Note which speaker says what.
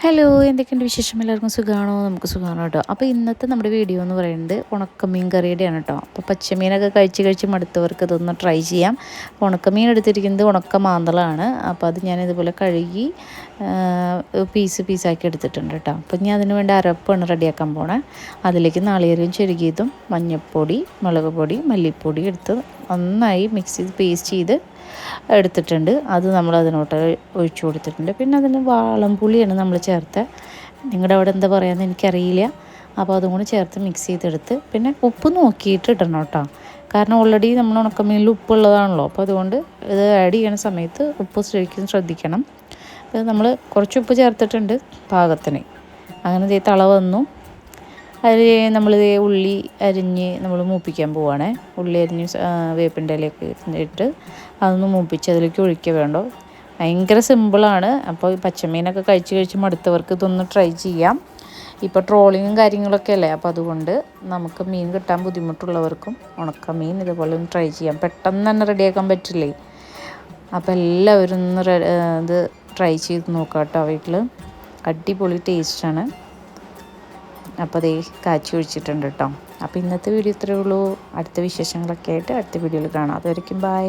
Speaker 1: Hello, എന്തൊക്കെയുണ്ട് വിശേഷം? എല്ലാവർക്കും സുഖമാണോ? നമുക്ക് സുഖമാണോ കേട്ടോ. അപ്പോൾ ഇന്നത്തെ നമ്മുടെ വീഡിയോ എന്ന് പറയുന്നത് ഉണക്കമീൻ കറിയുടെയാണ് കേട്ടോ. അപ്പോൾ പച്ചമീനൊക്കെ കഴിച്ച് മടുത്തവർക്ക് ഇതൊന്ന് ട്രൈ ചെയ്യാം. ഉണക്കമീൻ എടുത്തിരിക്കുന്നത് ഉണക്ക മാന്തളാണ്. അപ്പോൾ അത് ഞാനിതുപോലെ കഴുകി പീസാക്കി എടുത്തിട്ടുണ്ട് കേട്ടോ. അപ്പോൾ ഞാൻ അതിന് വേണ്ടി അരപ്പാണ് റെഡിയാക്കാൻ പോണേ. അതിലേക്ക് നാളികേരം ചെരുകിയതും മഞ്ഞൾപ്പൊടി, മുളക് പൊടി, മല്ലിപ്പൊടി എടുത്ത് നന്നായി മിക്സ് ചെയ്ത് പേസ്റ്റ് ചെയ്ത് എടുത്തിട്ടുണ്ട്. അത് നമ്മൾ അതിനോട്ട് ഒഴിച്ചു കൊടുത്തിട്ടുണ്ട്. പിന്നെ അതിന് വാളംപുളിയാണ് നമ്മൾ ചേർത്ത്. നിങ്ങളുടെ അവിടെ എന്താ പറയുക എനിക്കറിയില്ല. അപ്പോൾ അതും കൂടി ചേർത്ത് മിക്സ് ചെയ്തെടുത്ത് പിന്നെ ഉപ്പ് നോക്കിയിട്ട് ഇടണം കേട്ടോ. കാരണം ഓൾറെഡി നമ്മൾ ഉണക്കമീനിൽ ഉപ്പുള്ളതാണല്ലോ. അപ്പോൾ അതുകൊണ്ട് ഇത് ആഡ് ചെയ്യുന്ന സമയത്ത് ഉപ്പ് ശരിക്കും ശ്രദ്ധിക്കണം. അത് നമ്മൾ കുറച്ച് ഉപ്പ് ചേർത്തിട്ടുണ്ട് പാകത്തിന്. അങ്ങനെ തള വന്നു. അതിൽ നമ്മൾ ഉള്ളി അരിഞ്ഞ് നമ്മൾ മൂപ്പിക്കാൻ പോവുകയാണേ. ഉള്ളി അരിഞ്ഞ് വേപ്പിൻ്റെ ഇലയൊക്കെ ഇട്ട് അതൊന്ന് മൂപ്പിച്ച് അതിലേക്ക് ഒഴിക്കുക വേണ്ടോ. ഭയങ്കര സിമ്പിളാണ്. അപ്പോൾ ഈ പച്ചമീനൊക്കെ കഴിച്ച് മടുത്തവർക്ക് ഇതൊന്ന് ട്രൈ ചെയ്യാം. ഇപ്പോൾ ട്രോളിങ്ങും കാര്യങ്ങളൊക്കെ അല്ലേ. അപ്പോൾ അതുകൊണ്ട് നമുക്ക് മീൻ കിട്ടാൻ ബുദ്ധിമുട്ടുള്ളവർക്കും ഉണക്ക മീൻ ഇതുപോലെ ഒന്ന് ട്രൈ ചെയ്യാം. പെട്ടെന്ന് തന്നെ റെഡിയാക്കാൻ പറ്റില്ലേ. അപ്പോൾ എല്ലാവരും ഒന്ന് ഇത് ട്രൈ ചെയ്ത് നോക്കാം കേട്ടോ വീട്ടിൽ. അടിപൊളി ടേസ്റ്റാണ്. അപ്പോൾ അതേ കാച്ചി ഒഴിച്ചിട്ടുണ്ട് കേട്ടോ. അപ്പോൾ ഇന്നത്തെ വീഡിയോ ഇത്രയേ ഉള്ളൂ. അടുത്ത വിശേഷങ്ങളൊക്കെ ആയിട്ട് അടുത്ത വീഡിയോയിൽ കാണാം. അതുവരെയ്ക്കും ബൈ.